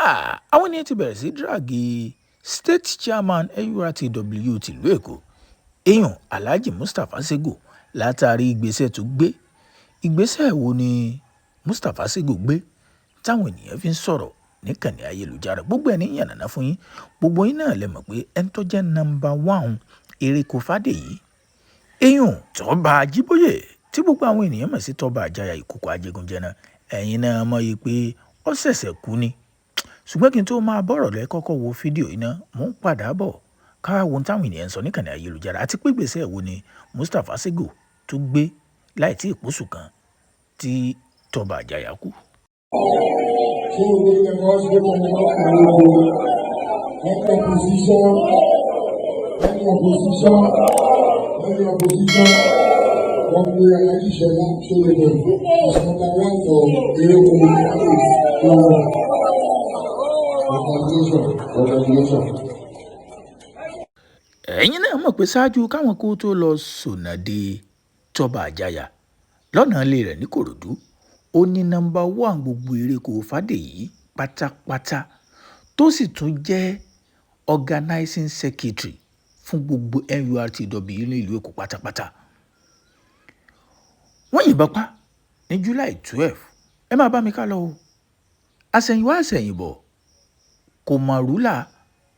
àwọn ènìyàn ti bẹ̀rẹ̀ sí dírààgì state chairman NURTW tìlú Èkó èèyàn Alhaji Mustapha Sego látàrí ìgbésẹ̀ tó gbé. Ìgbésẹ̀ wo ni Mustapha Sego gbé táwọn ènìyàn fi ń sọ̀rọ̀ níkànnì ayélujára? Gbogbo ẹ̀ ní yànnàná fún yín. Gbogbo yín náà lè mọ̀ pé ẹni tó jẹ́ number 1 Ereko Fádèyí èèyàn Tóba Ajíbóyè tí gbogbo àwọn ènìyàn mọ̀ sí Tóba Àjàyà ìkòkò ajégunjẹná ẹ̀yin náà mọ̀ yìí pé ó ṣẹ̀ṣẹ̀ kú ni. Ṣùgbọ́n kí n tó máa bọ̀rọ̀ lẹ́ kọ́kọ́ wo fídíò iná mò ń padà bọ̀ ká wo táwọn ènìyàn ń sọ níkànnì ayélujára àti pé ìgbésẹ̀ wo ni Mustapha Sego tó gbé láì tí ìpósù kan tí Tóba Àjàyà kú. Ẹ̀yin náà mọ̀ pé ṣáájú káwọn kó tó lọ sọ̀nàdé Tóba Àjàyà lọ́nà ilé rẹ̀ ní Kòròdú ó ní number 1 gbogbo Ereko Fádèyí pátápátá tó sì tún jẹ́ organizing secretary fún gbogbo NURTW ní ìlú Èkó pátápátá. Wọ́n yìnbọn pa ní July 12. Ẹ máa bá mi ká lọ o. Àṣẹ̀yìnwá àṣẹ̀yìnbọ̀ kò mọ̀ rúlà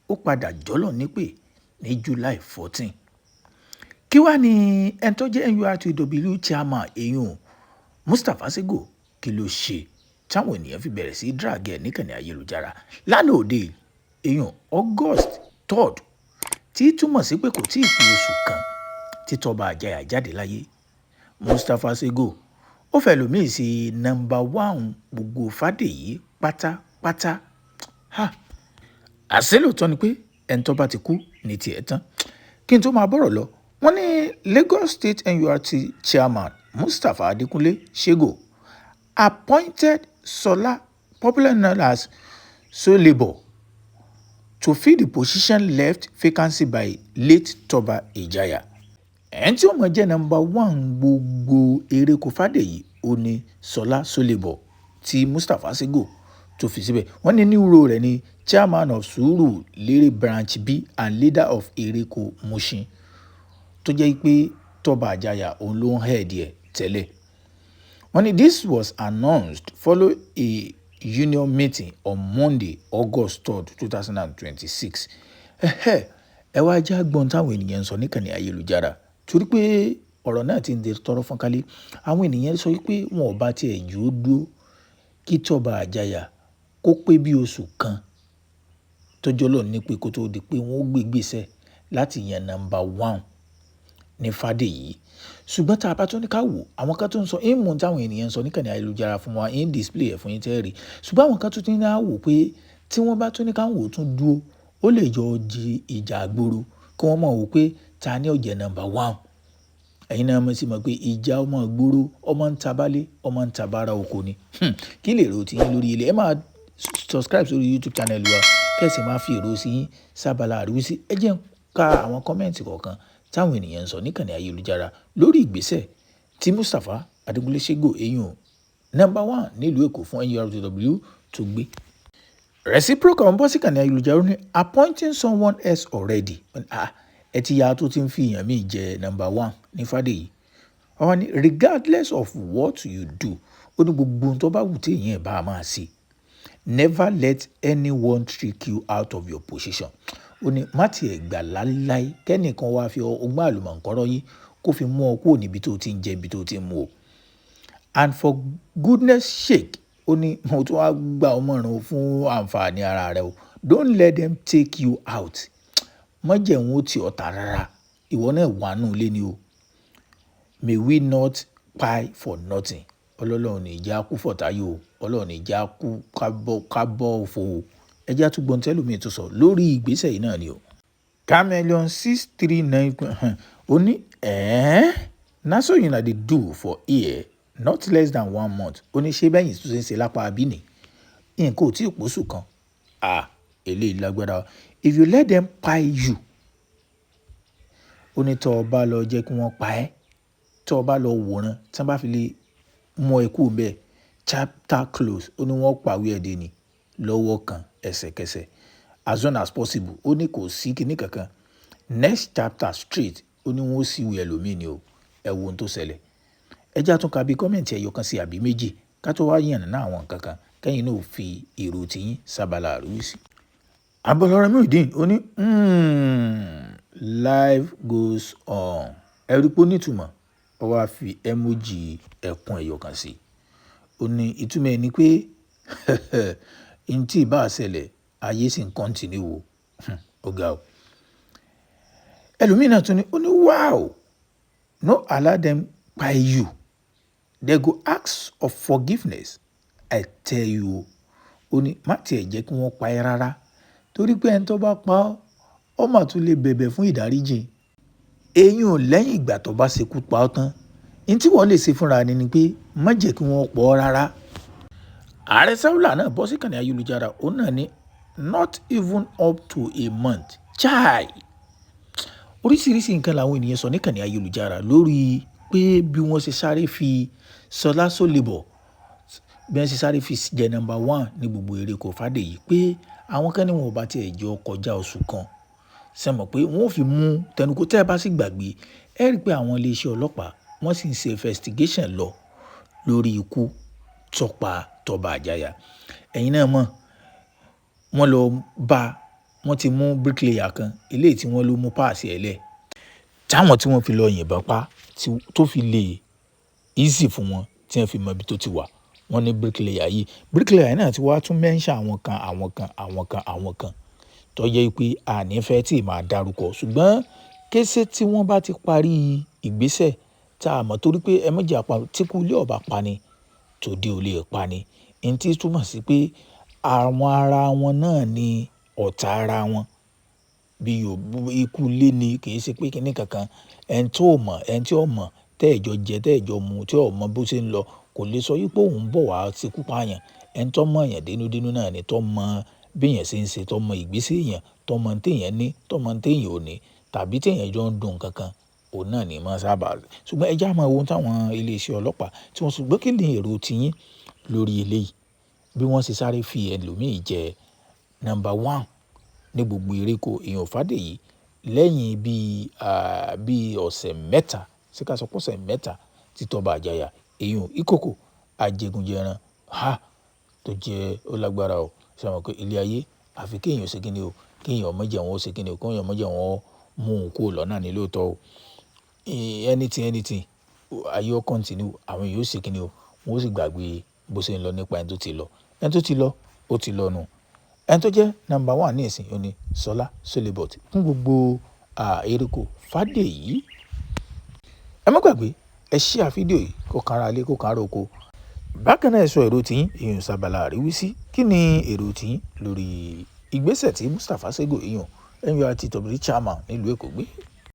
ó padà jọ́lọ̀ nípè ní July 14. Kí wá ní ẹni tó jẹ́ NURTW chairman èèyàn Mustapha Sego kí ló ṣe táwọn ènìyàn fi bẹ̀rẹ̀ sí drag ẹ̀ níkànnì ayélujára lánàá òde èèyàn August 3 tí túmọ̀ sí pé kò tí ì pé oṣù kan tí Tóba Àjàyà jáde láyé. Mustapha Sego ó fẹ́ lòmíì sí number 1 gbogbo Fádèyí pátápátá. Àṣé lóòótọ́ ni pé ẹni tó bá ti kú ní tiẹ̀ tán. Kí n tó máa bọ̀rọ̀ lọ wọ́n ní Lagos State NURT chairman Mustapha Adekunle Sego appointed Sola, popularly known as Solebo, to fill the position left vacancy by late Tóba Àjàyà. Ẹni tí ó mọ̀ jẹ́ number 1 gbogbo Ereko Fádèyí ó ní Sola Solebo tí Mustapha Sego tó fi síbẹ̀. Wọ́n ní new role rẹ̀ ní chairman of Surulere branch B and leader of Ereko Mushin tó jẹ́ pé Tóba Àjàyà òun ló ń head ẹ̀ tẹ́lẹ̀. Wọ́n ní this was announced following a union meeting on Monday, August 3, 2026. Ẹ wá já gbọ́n táwọn ènìyàn ń sọ níkànnì ayélujára torí pé ọ̀rọ̀ náà ti ń di tọrọ fọ́n kálé. Àwọn ènìyàn sọ pé wọn ò bá tiẹ̀ yóò dúró kí Tóba Àjàyà kó pé bí oṣù kan tó jọlọ ní pé kó tó di pé wọ́n ó gbé ìgbésẹ̀ láti yan number 1 ní Fádèyí. Ṣùgbọ́n tá a bá tún ní ká wò àwọn kan tó ń sọ ìmọ̀ táwọn ènìyàn ń sọ níkànnì ayélujára fún wa in display ẹ̀ fún yín tẹ́ẹ̀rì. Ṣùgbọ́n àwọn kan tún ní á wò pé tí wọ́n bá tún ní ká wò tún dúró ó lè jọ di ìjà àgbòrò kí wọ́n mọ̀ wò pé ta ni ó jẹ́ number 1. Ẹ̀yin náà mọ̀ sí mọ̀ pé ìjà ọmọ ìgboro ọmọ ń tabálé ọmọ ń tabára oko ni. Kí lè rò tí yín lórí ilé ẹ máa subscribe sórí YouTube channel wa kẹ́sì máa fi èrò sí yín sábàlá àríwísí. Ẹ jẹ́ ń ka àwọn kọ́mẹ́ǹtì kọ̀ọ̀kan táwọn ènìyàn ń sọ níkànnì ayélujára lórí ìgbésẹ̀ tí Mustapha Adekunle Sego èèyàn number 1 nílùú Èkó fún NURTW tó gbé. Reciprocal ń bọ́ sí ìkànnì ayélujára ní appointing someone else already. Ẹ ti ya tó ti ń fi èèyàn míì jẹ number 1 ní Fádèyí. Wọ́n ní regardless of what you do ó ní gbogbo ohun tó bá wù tí èèyàn bá máa ṣe. Never let anyone trick you out of your position. Ó ní má tiẹ̀ gbà láíláí kẹ́nìkan wá fi ọgbọ́n àlùmọ̀ǹkọ́rọ́ yín kó fi mú ọ kúrò níbi tó ti ń jẹ ibi tó ti ń mu o. And for goodness sake ó ní mo tún wá gba ọmọràn fún àǹfààní ara rẹ o. Don't let them take you out. Má jẹ́ wọn ó ti ọ̀tá rárá. Ìwọ náà wà nù lé ni o. May we not pie for nothing. Ọlọ́run ní ìjà kú fọ̀táyò. Ọlọ́run ní ìjà kú kábọ̀ òfò o. Ẹ jẹ́ àtúgbọ̀n tẹ́lùmí tó sọ lórí ìgbésẹ̀ yìí náà ni o. Chameleon 639 ó ní na so una dey do for here not less than 1 month. Ó ní ṣé bẹ́yìn tó ṣe ń ṣe lápá abíní nǹkan ò tí ì pòṣù kan. Eléyìí lágbára. If you let them pie you ó ní tọ́ ọ bá lọ jẹ́ kí wọ́n pa ẹ́ tọ́ ọ bá lọ wòran tí wọ́n bá fi lè mú ẹ kú bẹ́ẹ̀ chapter close ó ní wọ́n pàwé ẹ̀dẹ̀ ni lọ́wọ́ kan ẹsẹ̀kẹsẹ̀ as soon as possible. Ó ní kò sí kinní kankan. Next chapter straight ó ní wọ́n ó sì wí ẹlòmíì ni o. Ẹ wo ohun tó ṣẹlẹ̀. Ẹ já tún ka bí kọ́mẹ̀ntì ẹyọ kan sí àbí méjì ká tó wá yànnàná àwọn nǹkan kan kẹ́yìn náà fi èrò tiyín sábàlá àríwísí. Abọ́lọ́rẹ́ Muyideen ó ní life goes on. Ẹ rí pé ó nítumọ̀. Ó wá fi emoji ẹkún ẹyọ kan sí. Ó ní ìtumọ̀ ẹ̀ ni pé n tí ì bá ṣẹlẹ̀ ayé sì ń continue o. Ó ga o. Ẹlòmíì náà tún ní ó ní wow, no allow them by you. They go ask of forgiveness. I tell you. Ó ní má tiẹ̀ jẹ́ kí wọ́n pa ẹ́ rárá. Torí pé ẹni tó bá pa ọ́, ó mà tún lè bẹ̀bẹ̀ fún ìdáríjì. Eyín ò lẹ́yìn ìgbà tó bá ṣekú pa ọ́ tán. Ní tí wọ́n lè ṣe fúnra ni pé má jẹ́ kí wọ́n pọ̀ ọ́ rárá. Ààrẹ Sáúlà náà bọ́ sí ìkànnì ayélujára. Ó náà ní not even up to a month. Chai! Oríṣiríṣi nǹkan làwọn ènìyàn sọ ní ìkànnì ayélujára lórí pé bí wọ́n ṣe sáré fi Ṣọlá Sólébọ̀ bí wọ́n ṣe sáré fi jẹ number 1 ní gbogbo Ereko Fádèyí pé àwọn kan ní wọn ò bá tiẹ̀ jọ kọjá oṣù kan. Ṣé mọ̀ pé wọ́n ò fi mú tẹnukó tẹ́ ẹ bá sì gbàgbé ẹ rí i pé àwọn iléeṣẹ́ ọlọ́pàá wọ́n sì ń ṣe investigation lọ lórí ikú tó pa Tọ́ba Àjàyà. Ẹ̀yin náà mọ̀ wọ́n lọ bá wọ́n ti mú bricklayer kan eléyìí tí wọ́n ló mú páàsì ẹ̀ lẹ̀ táwọn tí wọ́n fi lọ yìnbọn pa tó fi lè easy fún wọn tí wọ́n fi mọ ibi tó ti wà. Wọ́n ní bricklayer náà ti wá tún mention àwọn kan tó jẹ́ pé àní fẹ́ tí ì máa dárúkọ ṣùgbọ́n kése tí wọ́n bá ti parí ìgbésẹ̀ tá a mọ̀ torí pé ẹ méjì àpá tí kú ilé ọba pani tòde ò lè pani. Ní tí túmọ̀ sí pé àwọn ara wọn náà ni ọ̀tá ara wọn. Bí ikú ilé ni kì í ṣe pé kinní kankan. Ẹni tó mọ̀ ẹni tí ó mọ̀ tẹ́ẹ̀jọ jẹ tẹ́ẹ̀jọ mu tí ó mọ bó ṣe ń lọ kò lè sọ wípé òun bọ̀ wá ṣekú pààyàn. Ẹni tó mọ̀ èèyàn dénúdénú náà ni tó mọ bí èèyàn ṣe ń ṣe tó mọ ìgbésẹ̀ èèyàn tó mọ téèyàn ní tó mọ téèyàn ò ní tàbí téèyàn jọ ń dùn kankan òun náà ni máa sábà. Ṣùgbọ́n ẹ já máa wo táwọn iléeṣẹ́ ọlọ́pàá tí wọ́n ṣùgbọ́n kí ni èrò tiyín lórí eléyìí bí wọ́n ṣe sáré fi ẹlòmíì jẹ number 1 ní gbogbo Ereko èèyàn Fádèyí lẹ́yìn bí ọ̀sẹ̀ mẹ́ta sí ká sọ pé ọ̀sẹ̀ mẹ́ta tí Tọ́ba Àjàyà èèyàn ìkòkò ajẹgunjẹran tó jẹ́ ó lágbára o. Ṣé mọ̀ pé ilé ayé àfi kéèyàn ṣe kíni o kéèyàn ọmọ jẹ́ wọn ó ṣe kíni o kéèyàn ọmọ jẹ́ wọn ó mú òun kúrò lọ́nà ní lóòótọ́ o. Anything ayé ó continue àwọn èèyàn ó ṣe kíni o wọ́n ó sì gbàgbé bó ṣe ń lọ nípa ẹni tó ti lọ. Ẹni tó ti lọ ó ti lọ nù. Ẹni tó jẹ́ number 1 ní ìsìn ó ní Ṣọlá Sólébọ̀ fún gbogbo Ereko Fádèyí. Ẹ má gbàgbé ẹ share fídíò yìí kó kára lé kó kára oko. Bákan náà ẹ sọ èrò tiyín èèyàn sábàlá àríwísí. Kí ni èrò tiyín lórí ìgbésẹ̀ tí Mustapha Sego èèyàn NURTW chairman nílùú Èkó gbé?